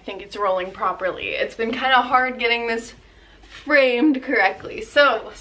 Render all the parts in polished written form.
think it's rolling properly. It's been kind of hard getting this framed correctly. So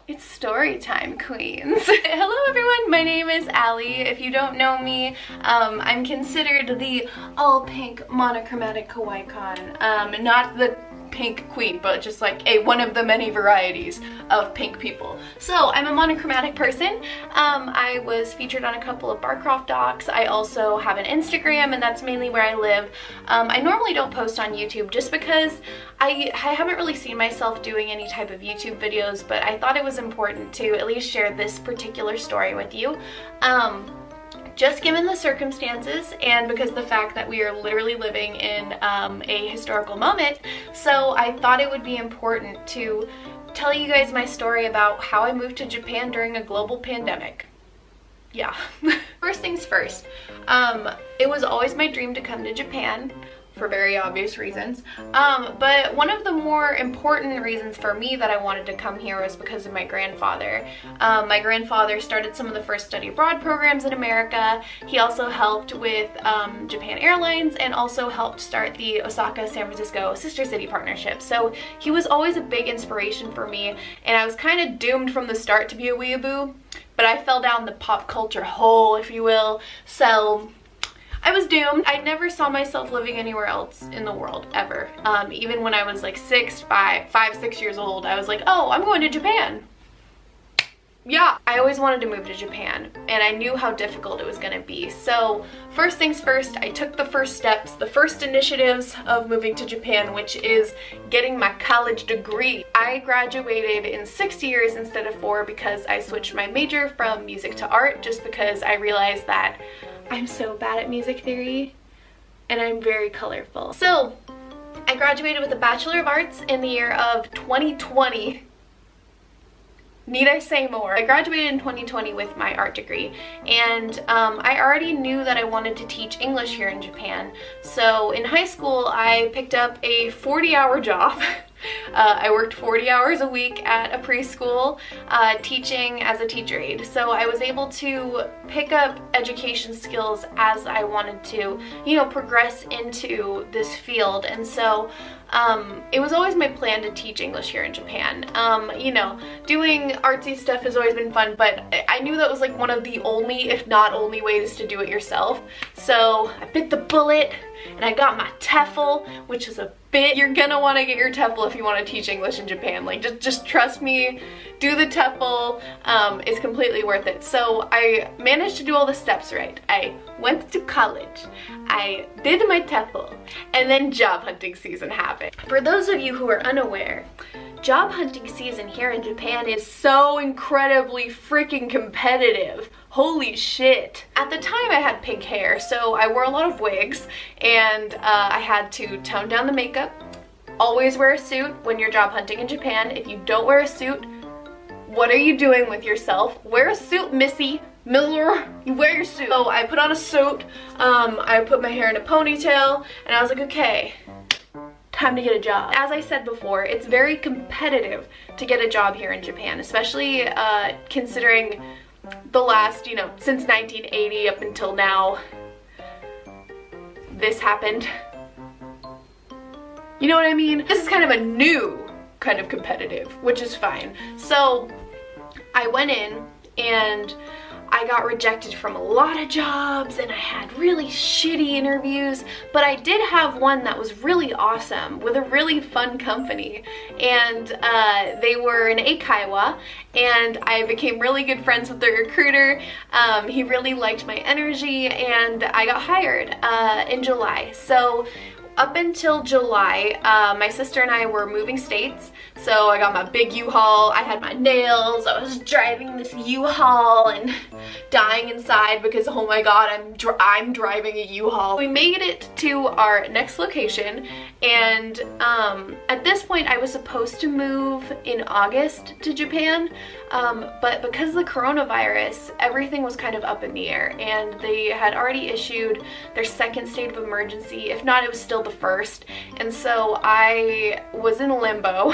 it's story time, queens. Hello everyone, my name is Allie. If you don't know me, I'm considered the all pink monochromatic kawaii con. Not the pink queen, but just like one of the many varieties of pink people. So I'm a monochromatic person. I was featured on a couple of Barcroft docs. I also have an Instagram, and that's mainly where I live. I normally don't post on YouTube just because I haven't really seen myself doing any type of YouTube videos, but I thought it was important to at least share this particular story with you. Just given the circumstances and because the fact that we are literally living in a historical moment, so I thought it would be important to tell you guys my story about how I moved to Japan during a global pandemic. Yeah. First things first, it was always my dream to come to Japan, for very obvious reasons, but one of the more important reasons for me that I wanted to come here was because of my grandfather. My grandfather started some of the first study abroad programs in America. He also helped with Japan Airlines and also helped start the Osaka-San Francisco Sister City Partnership. So he was always a big inspiration for me, and I was kind of doomed from the start to be a weeaboo, but I fell down the pop culture hole, if you will, so I was doomed. I never saw myself living anywhere else in the world, ever. Even when I was like 5, 6 years old, I was like, oh, I'm going to Japan. Yeah, I always wanted to move to Japan, and I knew how difficult it was gonna be. So first things first, I took the first steps, the first initiatives of moving to Japan, which is getting my college degree. I graduated in 6 years instead of 4 because I switched my major from music to art, just because I realized that I'm so bad at music theory and I'm very colorful. So I graduated with a Bachelor of Arts in the year of 2020. Need I say more? I graduated in 2020 with my art degree, and I already knew that I wanted to teach English here in Japan. So in high school, I picked up a 40-hour job. I worked 40 hours a week at a preschool teaching as a teacher aide. So I was able to pick up education skills as I wanted to, you know, progress into this field. And so it was always my plan to teach English here in Japan. You know, doing artsy stuff has always been fun, but I knew that was like one of the only, if not only, ways to do it yourself. So I bit the bullet and I got my TEFL, which is a bit, you're gonna want to get your TEFL if you want to teach English in Japan. Like, just trust me, do the TEFL. It's completely worth it. So I managed to do all the steps right. I went to college, I did my TEFL, and then job hunting season happened. For those of you who are unaware, job hunting season here in Japan is so incredibly freaking competitive. Holy shit. At the time I had pink hair, so I wore a lot of wigs, and I had to tone down the makeup. Always wear a suit when you're job hunting in Japan. If you don't wear a suit, what are you doing with yourself? Wear a suit, Missy Miller. You wear your suit. So I put on a suit, I put my hair in a ponytail, and I was like, okay, time to get a job. As I said before, it's very competitive to get a job here in Japan, especially considering the last, you know, since 1980 up until now, this happened. You know what I mean? This is kind of a new kind of competitive, which is fine. So I went in and I got rejected from a lot of jobs, and I had really shitty interviews, but I did have one that was really awesome with a really fun company, and they were in Eikaiwa, and I became really good friends with the recruiter. He really liked my energy, and I got hired in July. So up until July, my sister and I were moving states, so I got my big U-Haul, I had my nails, I was driving this U-Haul and dying inside because, oh my god, I'm driving a U-Haul. We made it to our next location, and at this point I was supposed to move in August to Japan, but because of the coronavirus, everything was kind of up in the air, and they had already issued their second state of emergency. If not, it was still the first, and so I was in limbo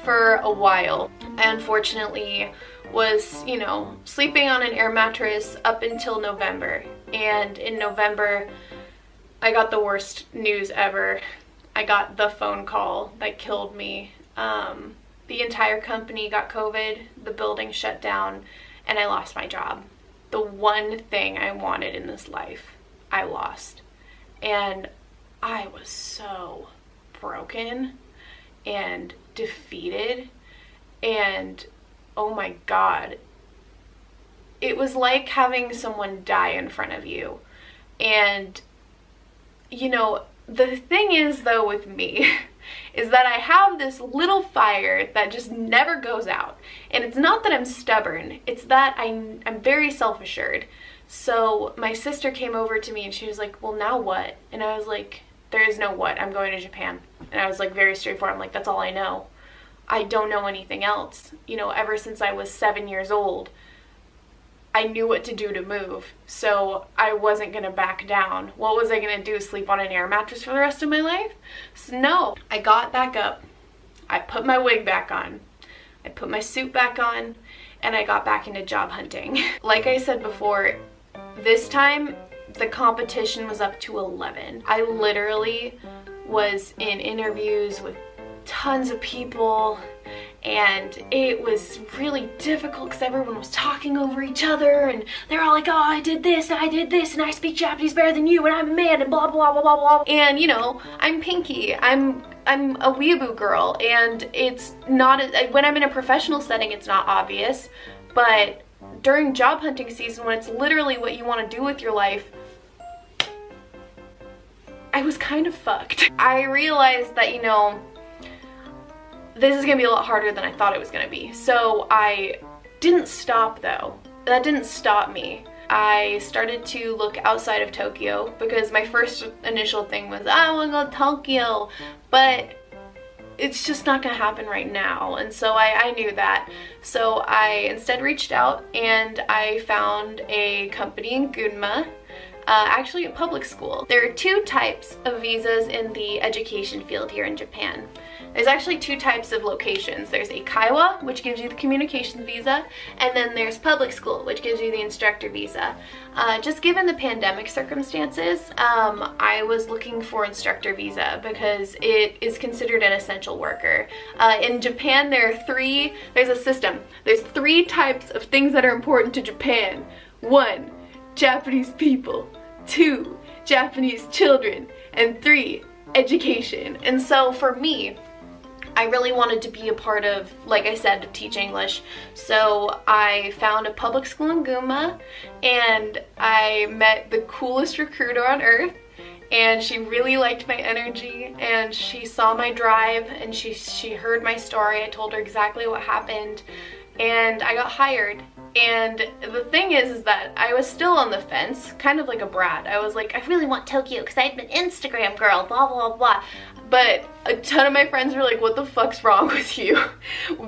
for a while. I unfortunately was, you know, sleeping on an air mattress up until November, and in November I got the worst news ever. I got the phone call that killed me. The entire company got COVID, the building shut down, and I lost my job. The one thing I wanted in this life, I lost. And I was so broken and defeated, and oh my God, it was like having someone die in front of you. And you know, the thing is though with me is that I have this little fire that just never goes out. And it's not that I'm stubborn, it's that I'm very self-assured. So my sister came over to me and she was like, well, now what? And I was like, there is no what, I'm going to Japan. And I was like very straightforward, I'm like, that's all I know. I don't know anything else. You know, ever since I was 7 years old, I knew what to do to move, so I wasn't gonna back down. What was I gonna do, sleep on an air mattress for the rest of my life? So no, I got back up, I put my wig back on, I put my suit back on, and I got back into job hunting. Like I said before, this time the competition was up to 11. I literally was in interviews with tons of people, and it was really difficult because everyone was talking over each other, and they're all like, oh, I did this and I speak Japanese better than you and I'm a man and blah blah blah blah blah. And you know, I'm Pinky, I'm a weeaboo girl, and it's not, when I'm in a professional setting it's not obvious, but during job hunting season, when it's literally what you want to do with your life, I was kind of fucked. I realized that, you know, this is gonna be a lot harder than I thought it was gonna be. So I didn't stop though. That didn't stop me. I started to look outside of Tokyo because my first initial thing was, I wanna go to Tokyo, but it's just not gonna happen right now. And so I knew that. So I instead reached out and I found a company in Gunma, actually a public school. There are two types of visas in the education field here in Japan. There's actually two types of locations. There's Eikaiwa, which gives you the communications visa, and then there's public school, which gives you the instructor visa. Just given the pandemic circumstances, I was looking for instructor visa because it is considered an essential worker. In Japan, there's a system. There's 3 types of things that are important to Japan. 1, Japanese people. 2, Japanese children. And 3, education. And so for me, I really wanted to be a part of, like I said, to teach English. So I found a public school in Gunma, and I met the coolest recruiter on earth, and she really liked my energy, and she saw my drive, and she heard my story. I told her exactly what happened, and I got hired. And the thing is that I was still on the fence, kind of like a brat. I was like, I really want Tokyo because I'm an Instagram girl, blah, blah, blah. But a ton of my friends were like, what the fuck's wrong with you?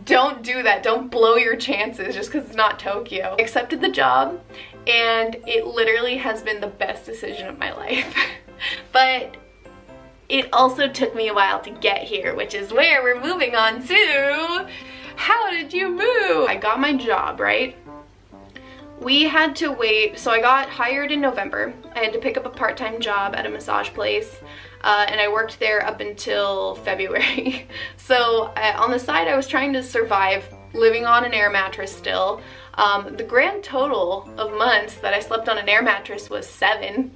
Don't do that. Don't blow your chances just because it's not Tokyo. I accepted the job, and it literally has been the best decision of my life. But it also took me a while to get here, which is where we're moving on to. How did you move? I got my job, right? We had to wait, so I got hired in November. I had to pick up a part-time job at a massage place, and I worked there up until February. So on the side, I was trying to survive living on an air mattress still. The grand total of months that I slept on an air mattress was 7.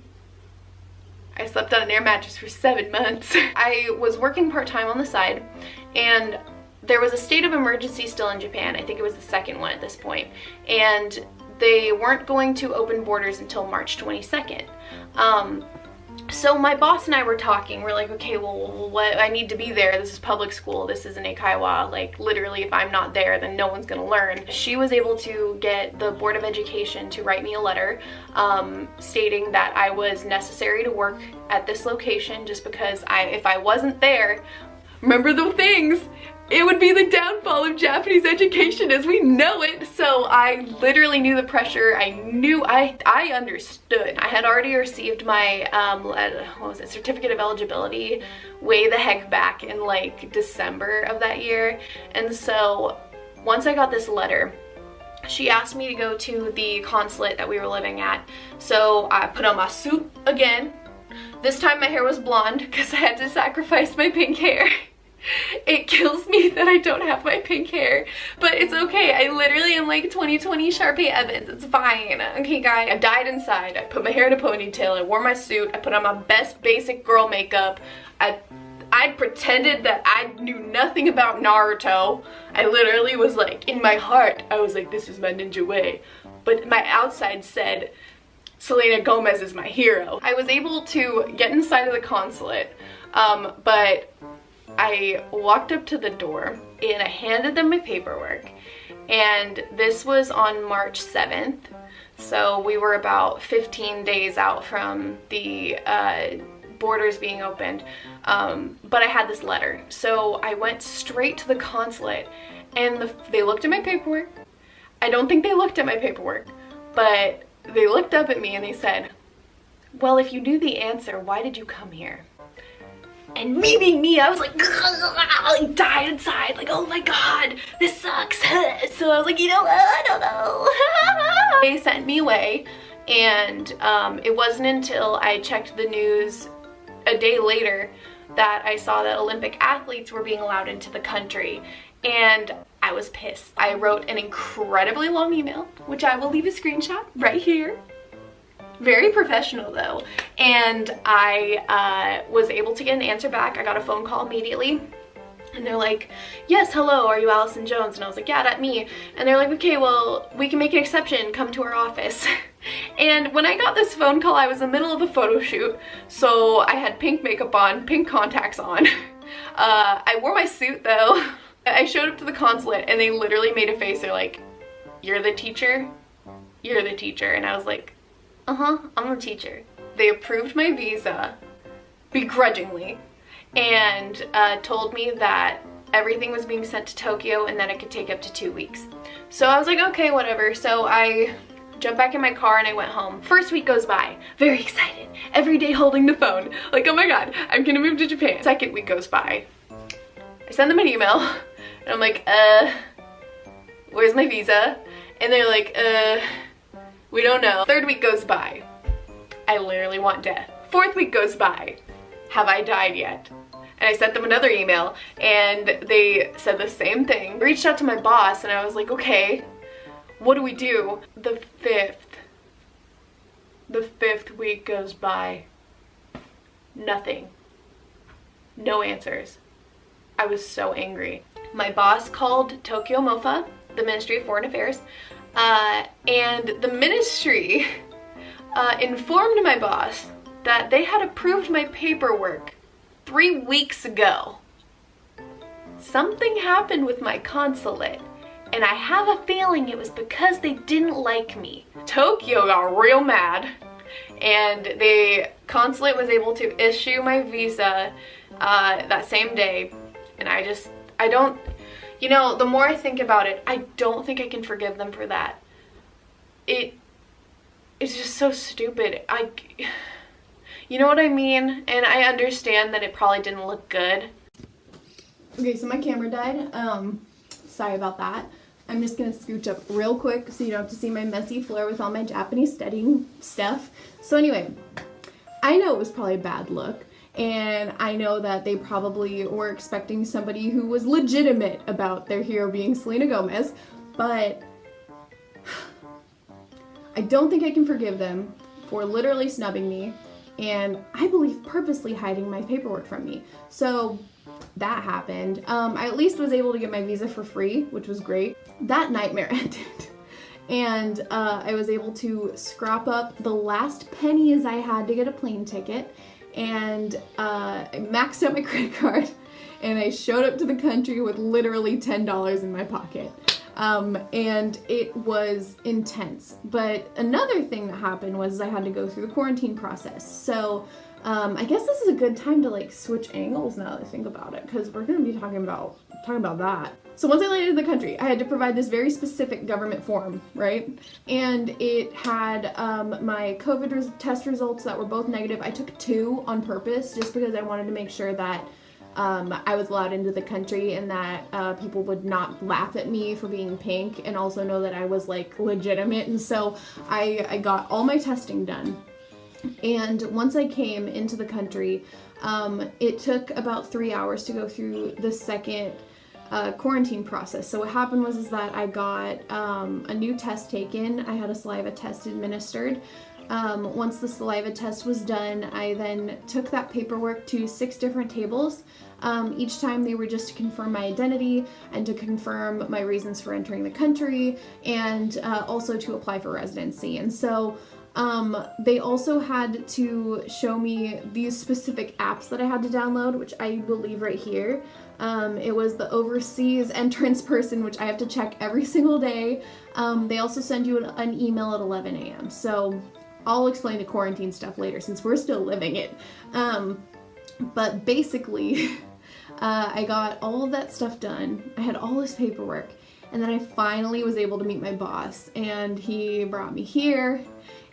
I slept on an air mattress for 7 months. I was working part-time on the side, and there was a state of emergency still in Japan. I think it was the second one at this point. And they weren't going to open borders until March 22nd. So my boss and I were talking. We're like, okay, well, what, I need to be there. This is public school. This is an Eikaiwa. Like, literally, if I'm not there, then no one's gonna learn. She was able to get the Board of Education to write me a letter stating that I was necessary to work at this location just because if I wasn't there, remember the things, it would be the downfall of Japanese education as we know it. So I literally knew the pressure. I knew, I understood. I had already received my, what was it, certificate of eligibility way the heck back in like December of that year. And so once I got this letter, she asked me to go to the consulate that we were living at. So I put on my suit again, This time my hair was blonde because I had to sacrifice my pink hair. It kills me that I don't have my pink hair, but it's okay. I literally am like 2020 Sharpay Evans. It's fine. Okay, guys. I dyed inside. I put my hair in a ponytail. I wore my suit. I put on my best basic girl makeup. I pretended that I knew nothing about Naruto. I literally was like, in my heart, I was like, this is my ninja way. But my outside said, Selena Gomez is my hero. I was able to get inside of the consulate, but I walked up to the door and I handed them my paperwork, and this was on March 7th, so we were about 15 days out from the borders being opened, but I had this letter. So I went straight to the consulate and they looked at my paperwork. I don't think they looked at my paperwork, but they looked up at me and they said, well, if you knew the answer, why did you come here? And me being me, I was like, died inside, like, oh my god, this sucks. So I was like, you know what, I don't know. They sent me away, and it wasn't until I checked the news a day later that I saw that Olympic athletes were being allowed into the country, and I was pissed. I wrote an incredibly long email, which I will leave a screenshot right here. Very professional though, and I was able to get an answer back. I got a phone call immediately, and they're like, yes, hello, are you Allison Jones? And I was like, yeah, that's me. And they're like, okay, well, we can make an exception, come to our office. And when I got this phone call, I was in the middle of a photo shoot, so I had pink makeup on, pink contacts on. I wore my suit though. I showed up to the consulate and they literally made a face. They're like, you're the teacher? You're the teacher. And I was like, uh-huh, I'm a teacher. They approved my visa, begrudgingly, and told me that everything was being sent to Tokyo and that it could take up to 2 weeks. So I was like, okay, whatever. So I jumped back in my car and I went home. First week goes by, very excited, every day holding the phone, like, oh my god, I'm gonna move to Japan. Second week goes by, I send them an email, and I'm like, where's my visa? And they're like, we don't know. Third week goes by, I literally want death. Fourth week goes by, have I died yet? And I sent them another email and they said the same thing. Reached out to my boss and I was like, okay, what do we do? The fifth week goes by, nothing, no answers. I was so angry. My boss called Tokyo MOFA, the Ministry of Foreign Affairs, and the ministry informed my boss that they had approved my paperwork 3 weeks ago. Something happened with my consulate, and I have a feeling it was because they didn't like me. Tokyo got real mad, and the consulate was able to issue my visa that same day, and I don't, you know, the more I think about it, I don't think I can forgive them for that. It's just so stupid. You know what I mean? And I understand that it probably didn't look good. Okay, so my camera died. Sorry about that. I'm just gonna scooch up real quick so you don't have to see my messy floor with all my Japanese studying stuff. So anyway, I know it was probably a bad look, and I know that they probably were expecting somebody who was legitimate about their hero being Selena Gomez, but I don't think I can forgive them for literally snubbing me, and I believe purposely hiding my paperwork from me. So that happened. I at least was able to get my visa for free, which was great. That nightmare ended. And I was able to scrap up the last pennies I had to get a plane ticket, and I maxed out my credit card, and I showed up to the country with literally $10 in my pocket. And it was intense. But another thing that happened was I had to go through the quarantine process. So I guess this is a good time to like switch angles now that I think about it, because we're going to be talking about that. So once I landed in the country, I had to provide this very specific government form, right? And it had my COVID test results that were both negative. I took 2 on purpose just because I wanted to make sure that I was allowed into the country and that people would not laugh at me for being pink, and also know that I was like legitimate. And so I got all my testing done. And once I came into the country, it took about 3 hours to go through the second quarantine process. So what happened was that I got a new test taken. I had a saliva test administered. Once the saliva test was done, I then took that paperwork to 6 different tables. Each time they were just to confirm my identity and to confirm my reasons for entering the country, and also to apply for residency. And so they also had to show me these specific apps that I had to download, which I will leave right here. It was the overseas entrance person, which I have to check every single day. They also send you an email at 11 a.m. So I'll explain the quarantine stuff later since we're still living it. But basically, I got all of that stuff done. I had all this paperwork, and then I finally was able to meet my boss, and he brought me here,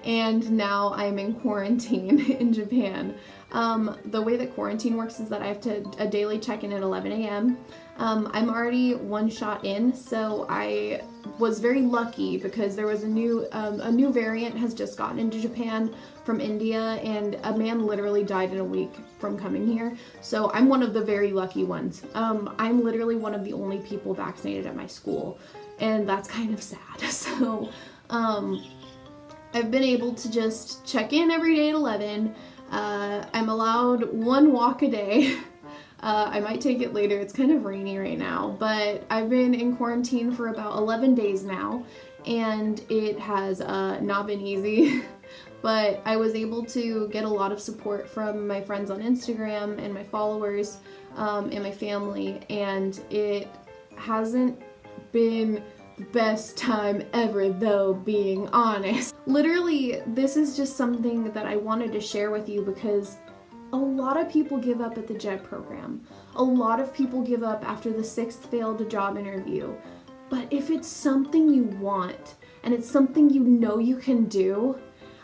and now I'm in quarantine in Japan. The way that quarantine works is that I have a daily check-in at 11 a.m. I'm already 1 shot in, so I was very lucky because there was a new variant has just gotten into Japan from India, and a man literally died in a week from coming here. So I'm one of the very lucky ones. I'm literally one of the only people vaccinated at my school, and that's kind of sad. So I've been able to just check in every day at 11. I'm allowed 1 walk a day. I might take it later. It's kind of rainy right now, but I've been in quarantine for about 11 days now, and it has not been easy. But I was able to get a lot of support from my friends on Instagram and my followers and my family, and it hasn't been the best time ever, though, being honest. Literally, this is just something that I wanted to share with you because a lot of people give up at the JET program. A lot of people give up after the 6th failed job interview. But if it's something you want and it's something you know you can do,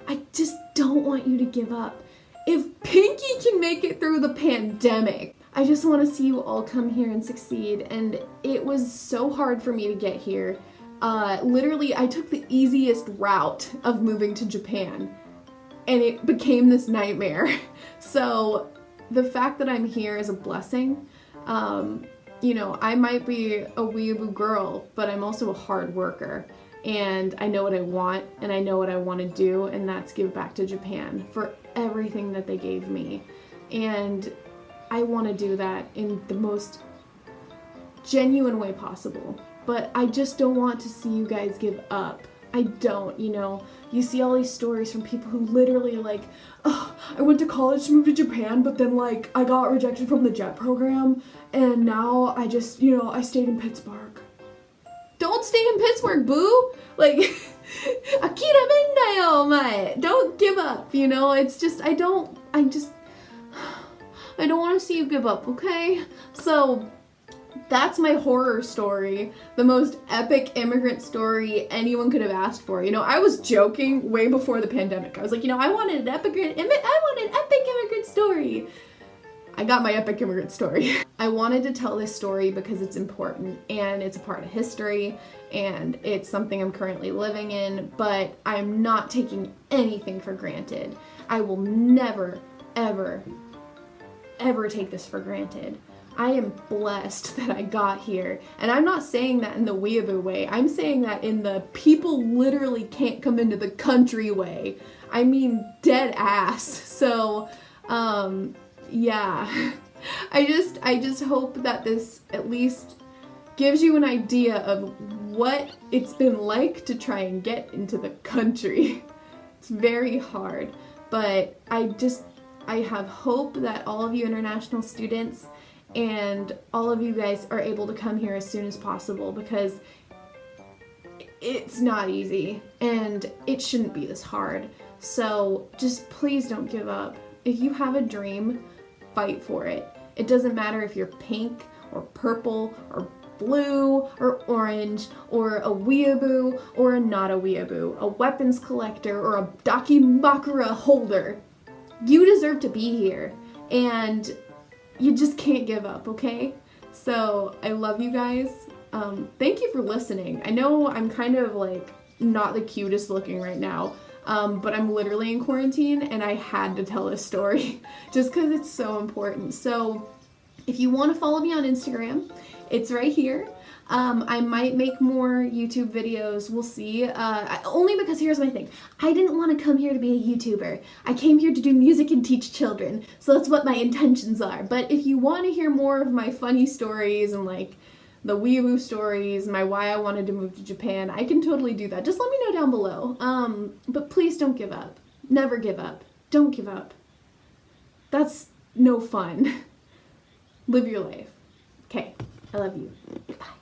I just don't want you to give up. If Pinky can make it through the pandemic, I just want to see you all come here and succeed. And it was so hard for me to get here. Literally, I took the easiest route of moving to Japan, and it became this nightmare. So the fact that I'm here is a blessing. You know, I might be a weeaboo girl, but I'm also a hard worker. And I know what I want, and I know what I want to do, and that's give back to Japan for everything that they gave me. And I want to do that in the most genuine way possible. But I just don't want to see you guys give up. I don't, you know. You see all these stories from people who literally like, oh, I went to college to move to Japan, but then like I got rejected from the JET program, and now I just, you know, I stayed in Pittsburgh. Don't stay in Pittsburgh, boo! Like, akira mendayo, omae! Don't give up, you know? It's just, I don't want to see you give up, okay? So, that's my horror story. The most epic immigrant story anyone could have asked for. You know, I was joking way before the pandemic. I was like, you know, I want an epic immigrant story. I got my epic immigrant story. I wanted to tell this story because it's important and it's a part of history and it's something I'm currently living in, but I'm not taking anything for granted. I will never, ever, ever take this for granted. I am blessed that I got here, and I'm not saying that in the weeaboo way. I'm saying that in the people literally can't come into the country way. I mean, dead ass. So, yeah. I just hope that this at least gives you an idea of what it's been like to try and get into the country. It's very hard, but I have hope that all of you international students and all of you guys are able to come here as soon as possible, because it's not easy and it shouldn't be this hard. So just please don't give up. If you have a dream, fight for it. It doesn't matter if you're pink or purple or blue or orange or a weeaboo or a not a weeaboo, a weapons collector or a dakimakura holder. You deserve to be here, and you just can't give up, okay? So I love you guys. Thank you for listening. I know I'm kind of like not the cutest looking right now. but I'm literally in quarantine and I had to tell this story just because it's so important. So if you want to follow me on Instagram, it's right here. I might make more YouTube videos, we'll see, only because here's my thing, I didn't want to come here to be a YouTuber, I came here to do music and teach children, so that's what my intentions are. But if you want to hear more of my funny stories and like the weeaboo stories, my why I wanted to move to Japan, I can totally do that, just let me know down below. But please don't give up, never give up, don't give up, that's no fun. Live your life. Okay, I love you, goodbye.